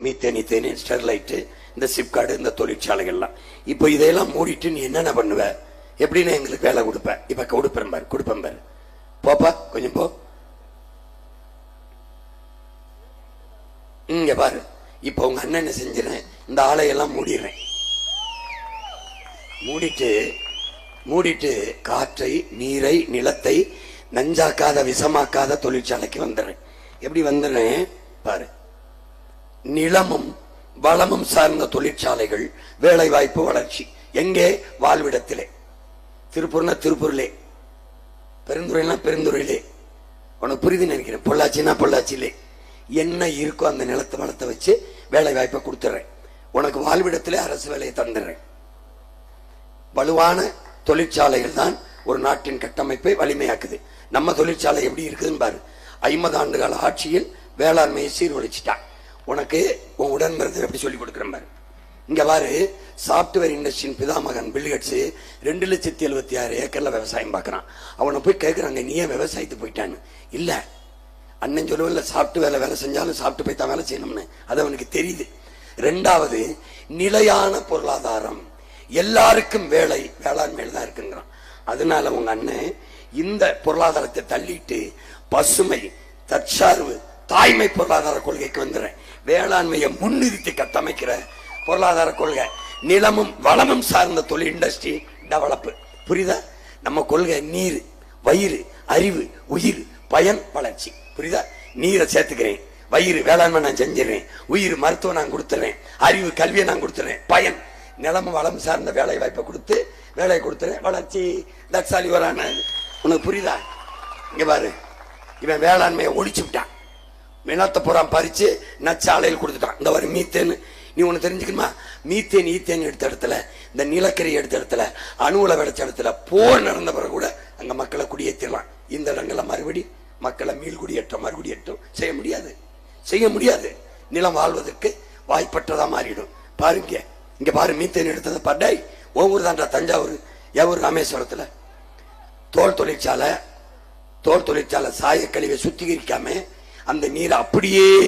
Methane Sterlite, இந்த சிப்கார்டு, இந்த தொழிற்சாலைகள்லாம். இப்போ இதையெல்லாம் மூடிட்டு நீ என்னென்ன பண்ணுவ, எப்படின்னு எங்களுக்கு வேலை கொடுப்ப. இப்ப கொடுப்பேன் பாரு, போப்பா கொஞ்சம் போ. இங்க பாரு, இப்ப உங்க அண்ணன் என்ன செஞ்சிடறேன், இந்த ஆலையெல்லாம் மூடிடுறேன். மூடிட்டு காற்றை, நீரை, நிலத்தை நஞ்சாக்காத, விஷமாக்காத தொழிற்சாலைக்கு வந்துடுறேன். எப்படி வந்துடுறேன் பாரு. நிலமும் வளமும் சார்ந்த தொழிற்சாலைகள், வேலை வாய்ப்பு, வளர்ச்சி. எங்கே? வாழ்விடத்திலே. திருப்பூர்னா திருப்பூர்லே, பெருந்துறைனா பெருந்துறையிலே. உனக்கு புரியுது நினைக்கிறேன். பொள்ளாச்சினா பொள்ளாச்சியிலே. என்ன இருக்கோ அந்த நிலத்தை வளத்தை வச்சு வேலை வாய்ப்பை கொடுத்துறேன். உனக்கு வாழ்விடத்திலே அரசு வேலையை தந்துடுறேன். வலுவான தொழிற்சாலைகள் தான் ஒரு நாட்டின் கட்டமைப்பை வலிமையாக்குது. நம்ம தொழிற்சாலை எப்படி இருக்குதுன்னு பாரு. 50 ஆண்டுகால ஆட்சியில் வேளாண்மையை சீர்குலைச்சிட்டான். உனக்கு உன் உடன்பிறந்தவர் எப்படி சொல்லிக் கொடுக்குறேன் பாரு. இங்க பாரு, சாப்ட்வேர் இண்டஸ்ட்ரியின் பிதாமகன் பில்கேட்ஸ் 2,76,000 ஏக்கர்ல விவசாயம் பார்க்கறான். அவனை போய் கேட்கறாங்க, நீ ஏன் விவசாயத்துக்கு போயிட்டான்னு. இல்ல, அண்ணன் சொல்லுவதில்ல, சாப்ட்வேர்ல வேலை செஞ்சாலும் சாப்பிட்டு போய் தான் வேலை செய்யணும்னு. அது அவனுக்கு தெரியுது. 2வது, நிலையான பொருளாதாரம், எல்லாருக்கும் வேலை வேளாண்மையில தான் இருக்குங்கிறான். அதனால உங்க அண்ணன் இந்த பொருளாதாரத்தை தள்ளிட்டு பசுமை, தற்சார்பு, தாய்மை பொருளாதார கொள்கைக்கு வந்துடுறேன். வேளாண்மையை முன்னிறுத்தி கட்டமைக்கிற பொருளாதார கொள்கை, நிலமும் வளமும் சார்ந்த தொழில், இண்டஸ்ட்ரி டெவலப். புரியுதா? நம்ம கொள்கை நீர், வயிறு, அறிவு, உயிர், பயன், வளர்ச்சி. புரியுதா? நீரை சேர்த்துக்கிறேன், வயிறு வேளாண்மை நான் செஞ்சிடறேன், உயிர் மருத்துவம் நான் கொடுத்துறேன், அறிவு கல்வியை நான் கொடுத்துறேன், பயன் நிலமும் வளம் சார்ந்த வேலை வாய்ப்பை கொடுத்து வேலையை கொடுத்துறேன், வளர்ச்சி. லட்சாலி வரான. உனக்கு புரியுதா? இங்க பாரு, இவன் வேளாண்மையை ஒழிச்சு விட்டான். நிலத்தை புறம் பறிச்சு நச்சாலையில் கொடுத்துட்டான். இந்த ஒரு மீத்தேன், நீ ஒண்ணு தெரிஞ்சுக்கணுமா? மீத்தேன், ஈத்தேன் எடுத்த இடத்துல, இந்த நிலக்கரி எடுத்த இடத்துல, அணுவுல விளைச்ச இடத்துல போர் நடந்த பிறகு கூட அங்க மக்களை குடியேற்றலாம். இந்த இடங்களை மறுபடி மக்களை மீள்குடியேற்றம், மறுகுடியேற்றம் செய்ய முடியாது. நிலம் வாழ்வதற்கு வாய்ப்பற்றதா மாறிடும். பாருங்க, இங்க பாரு, மீத்தேன் எடுத்ததை பாட்டாய். ஒவ்வொரு தாண்டா தஞ்சாவூர், எவ்வொரு ராமேஸ்வரத்துல தோல் தொழிற்சாலை சாய கழிவை சுத்திகரிக்காம அந்த நீரை அப்படியே